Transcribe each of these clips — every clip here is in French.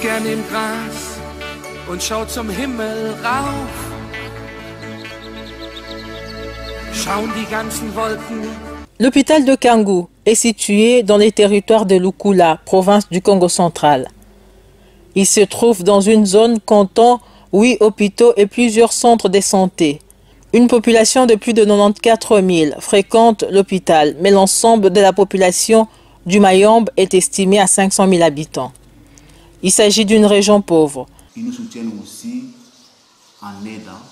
gern im Gras und schau zum Himmel rauf. Schauen die ganzen Wolken. L'hôpital de Kangu est situé dans les territoires de Lukula, province du Congo central. Il se trouve dans une zone comptant 8 hôpitaux et plusieurs centres de santé. Une population de plus de 94 000 fréquente l'hôpital, mais l'ensemble de la population du Mayombe est estimé à 500 000 habitants. Il s'agit d'une région pauvre. Ils nous soutiennent aussi en aidant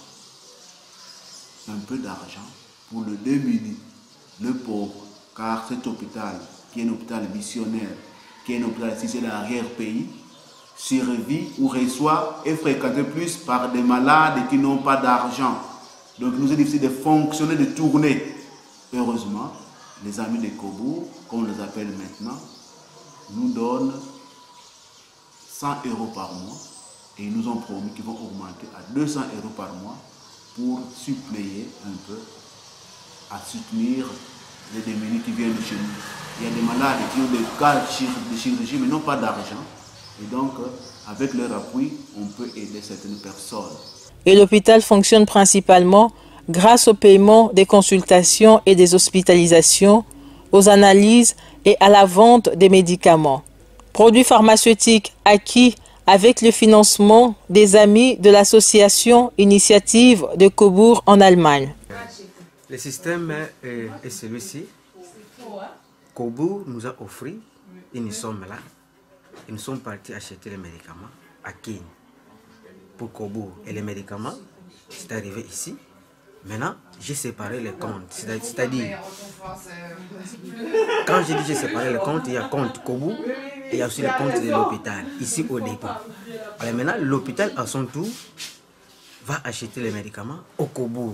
un peu d'argent pour le démuni, le pauvre, car cet hôpital, qui est un hôpital missionnaire, qui est un hôpital ici, c'est l'arrière-pays, survit ou reçoit est fréquenté plus par des malades qui n'ont pas d'argent. Donc il nous est difficile de fonctionner, de tourner. Heureusement, les amis de Kobour, comme on les appelle maintenant, nous donnent 100 € par mois et ils nous ont promis qu'ils vont augmenter à 200 € par mois pour suppléer un peu à soutenir les démunis qui viennent de chez nous. Il y a des malades qui ont des cas de chirurgie mais n'ont pas d'argent. Et donc, avec leur appui, on peut aider certaines personnes. Et l'hôpital fonctionne principalement grâce au paiement des consultations et des hospitalisations, aux analyses et à la vente des médicaments. Produits pharmaceutiques acquis avec le financement des amis de l'association Initiative de Kobour en Allemagne. Le système est celui-ci. Kobour nous a offert et nous sommes là. Et nous sommes partis acheter les médicaments à Kenya pour Kobour. Et les médicaments, c'est arrivé ici. Maintenant, j'ai séparé les comptes. C'est-à-dire, quand je dis j'ai séparé les comptes, il y a compte Kobour et il y a aussi le compte de l'hôpital, ici au dépôt. Alors maintenant, l'hôpital à son tour va acheter les médicaments au Kobour.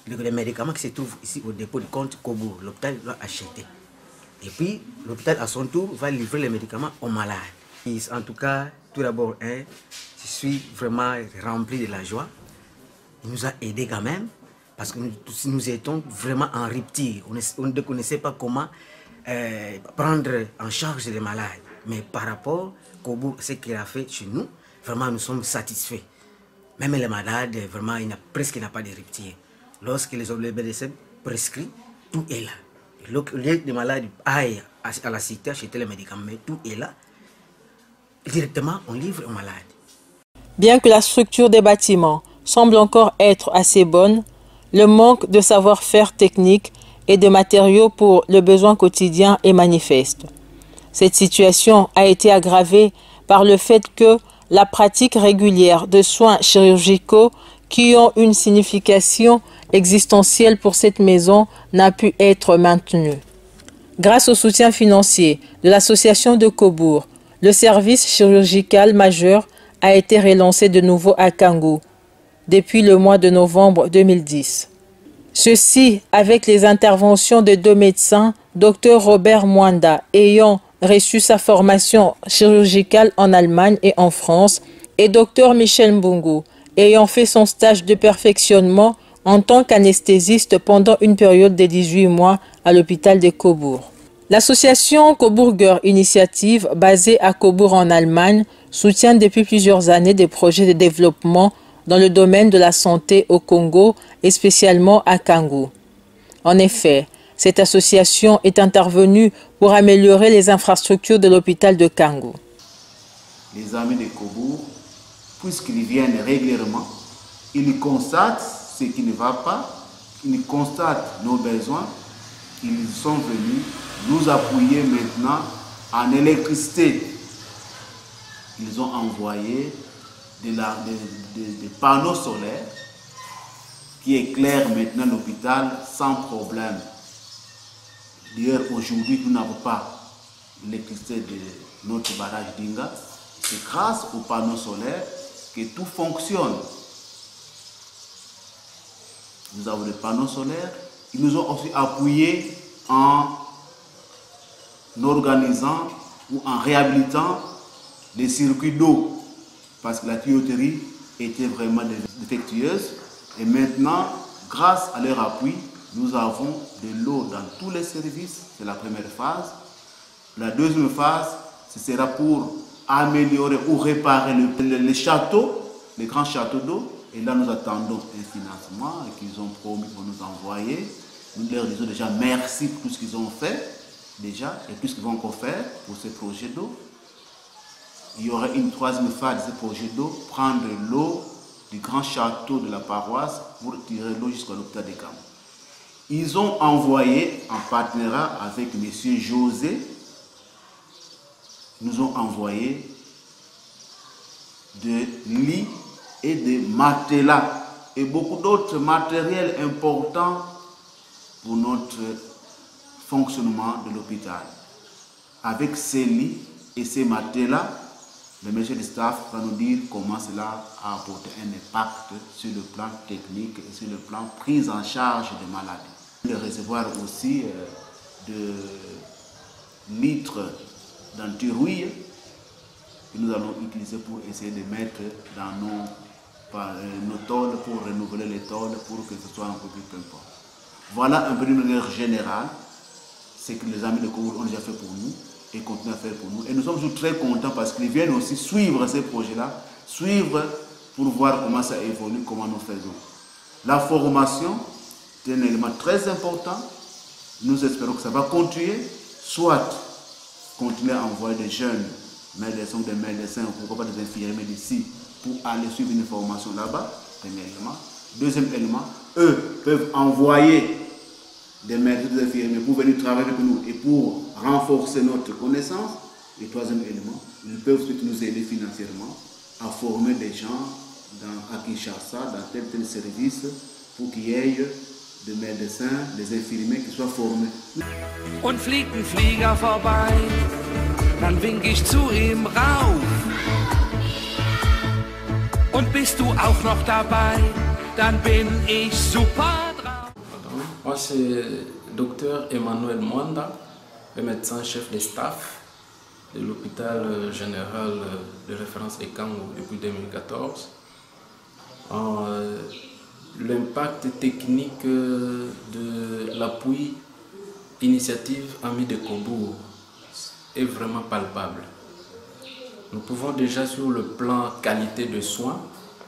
Les médicaments qui se trouvent ici au dépôt du compte Kobour, l'hôpital va acheter. Et puis, l'hôpital à son tour va livrer les médicaments aux malades. Et en tout cas, tout d'abord, je suis vraiment rempli de la joie. Il nous a aidés quand même, parce que nous étions vraiment en rupture. On ne connaissait pas comment prendre en charge les malades. Mais par rapport à ce qu'il a fait chez nous, vraiment nous sommes satisfaits. Même les malades, vraiment, il n'y a presque pas de rupture. Lorsque les médecins prescrits, tout est là. Au lieu que les malades aillent à la cité acheter les médicaments, mais tout est là. Directement, on livre aux malades. Bien que la structure des bâtiments semble encore être assez bonne, le manque de savoir-faire technique et de matériaux pour le besoin quotidien est manifeste. Cette situation a été aggravée par le fait que la pratique régulière de soins chirurgicaux qui ont une signification existentielle pour cette maison n'a pu être maintenue. Grâce au soutien financier de l'association de Kobour, le service chirurgical majeur a été relancé de nouveau à Kangu depuis le mois de novembre 2010. Ceci avec les interventions de 2 médecins, Dr Robert Mwanda, ayant reçu sa formation chirurgicale en Allemagne et en France, et Dr Michel Mbungu, ayant fait son stage de perfectionnement en tant qu'anesthésiste pendant une période de 18 mois à l'hôpital de Kobour. L'association Kobourger Initiative, basée à Kobour en Allemagne, soutient depuis plusieurs années des projets de développement dans le domaine de la santé au Congo et spécialement à Kangu. En effet, cette association est intervenue pour améliorer les infrastructures de l'hôpital de Kangu. Les amis de Kobour, puisqu'ils viennent régulièrement, ils constatent ce qui ne va pas, ils constatent nos besoins, ils sont venus nous appuyer maintenant en électricité. Ils ont envoyé des panneaux solaires qui éclairent maintenant l'hôpital sans problème. D'ailleurs, aujourd'hui, nous n'avons pas l'électricité de notre barrage d'Inga. C'est grâce aux panneaux solaires que tout fonctionne. Nous avons des panneaux solaires. Ils nous ont aussi appuyés en organisant ou en réhabilitant les circuits d'eau parce que la tuyauterie était vraiment défectueuse. Et maintenant, grâce à leur appui, nous avons de l'eau dans tous les services. C'est la première phase. La deuxième phase, ce sera pour améliorer ou réparer les châteaux, les grands châteaux d'eau. Et là, nous attendons un financement qu'ils ont promis pour nous envoyer. Nous leur disons déjà merci pour tout ce qu'ils ont fait déjà et tout ce qu'ils vont encore faire pour ces projets d'eau. Il y aurait une troisième phase de ce projet d'eau, prendre l'eau du grand château de la paroisse pour tirer l'eau jusqu'à l'hôpital de Kangou. Ils ont envoyé, en partenariat avec M. José, nous ont envoyé de lits et de matelas et beaucoup d'autres matériels importants pour notre fonctionnement de l'hôpital. Avec ces lits et ces matelas, le monsieur du staff va nous dire comment cela a apporté un impact sur le plan technique et sur le plan prise en charge des maladies. Le réservoir aussi de litres d'antirouille que nous allons utiliser pour essayer de mettre dans nos tôles, pour renouveler les tôles, pour que ce soit un peu plus pimpant. Voilà un peu d'une manière générale ce que les amis de Kobour ont déjà fait pour nous et continuent à faire pour nous. Et nous sommes toujours très contents parce qu'ils viennent aussi suivre ces projets-là, suivre pour voir comment ça évolue, comment nous faisons. La formation est un élément très important. Nous espérons que ça va continuer, soit continuer à envoyer des jeunes médecins, des médecins, ou pourquoi pas des infirmiers d'ici, pour aller suivre une formation là-bas, premier élément. Deuxième élément, eux peuvent envoyer des médecins, des infirmiers pour venir travailler avec nous et pour renforcer notre connaissance. Et troisième élément, ils peuvent nous aider financièrement à former des gens à Kinshasa, dans tel service, pour qu'il y ait des médecins, des infirmiers qui soient formés. Und fliegt ein Flieger vorbei, dann wink ich zu ihm rauf. Und bist du auch noch dabei, dann bin ich super drauf. Moi c'est Dr Emmanuel Mwanda, le médecin-chef de staff de l'hôpital général de référence de Kangou depuis 2014. L'impact technique de l'appui initiative Amis de Kobour est vraiment palpable. Nous pouvons déjà sur le plan qualité de soins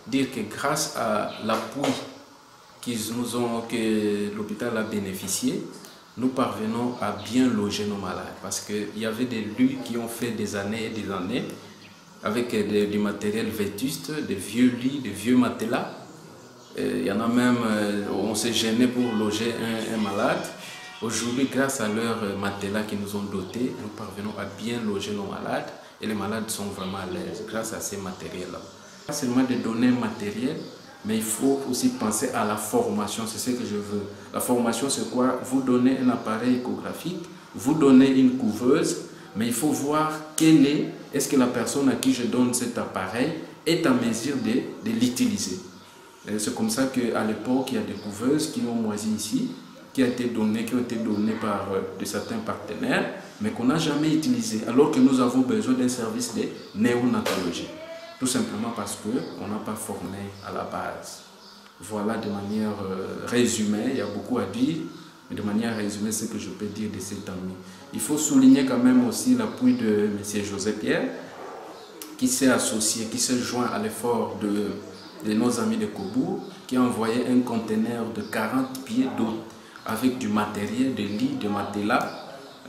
dire que grâce à l'appui que l'hôpital a bénéficié, nous parvenons à bien loger nos malades parce qu'il y avait des lits qui ont fait des années et des années avec du matériel vétuste, des vieux lits, des vieux matelas. Il y en a même, on s'est gêné pour loger un malade. Aujourd'hui, grâce à leurs matelas qui nous ont dotés, nous parvenons à bien loger nos malades et les malades sont vraiment à l'aise grâce à ces matériels-là. Pas seulement des données matérielles, mais il faut aussi penser à la formation, c'est ce que je veux. La formation, c'est quoi? Vous donnez un appareil échographique, vous donnez une couveuse, mais il faut voir est-ce que la personne à qui je donne cet appareil est en mesure de l'utiliser. C'est comme ça qu'à l'époque, il y a des couveuses qui ont moisi ici, qui ont été données par de certains partenaires, mais qu'on n'a jamais utilisé, alors que nous avons besoin d'un service de néonatologie. Tout simplement parce qu'on n'a pas formé à la base. Voilà de manière résumée, il y a beaucoup à dire, mais de manière résumée, ce que je peux dire de cet ami. Il faut souligner quand même aussi l'appui de M. José Pierre, qui s'est associé, qui s'est joint à l'effort de nos amis de Kobour, qui a envoyé un conteneur de 40 pieds d'eau avec du matériel, des lits, des matelas,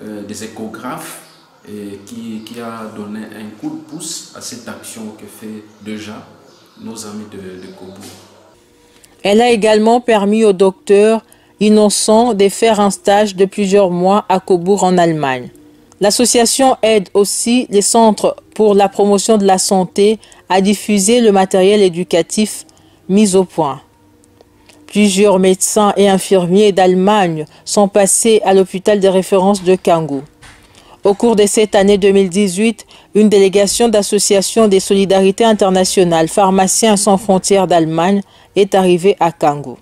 des échographes, et qui a donné un coup de pouce à cette action que fait déjà nos amis de Kobour. Elle a également permis au docteur Innocent de faire un stage de plusieurs mois à Kobour en Allemagne. L'association aide aussi les centres pour la promotion de la santé à diffuser le matériel éducatif mis au point. Plusieurs médecins et infirmiers d'Allemagne sont passés à l'hôpital de référence de Kangou. Au cours de cette année 2018, une délégation d'associations des solidarités internationales Pharmaciens sans frontières d'Allemagne est arrivée à Kangou.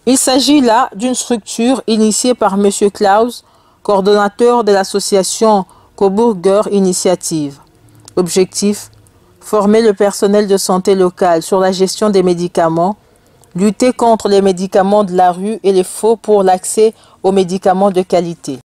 Il s'agit là d'une structure initiée par M. Klaus, coordonnateur de l'association Coburger Initiative. Objectif: former le personnel de santé local sur la gestion des médicaments, lutter contre les médicaments de la rue et les faux pour l'accès aux médicaments de qualité.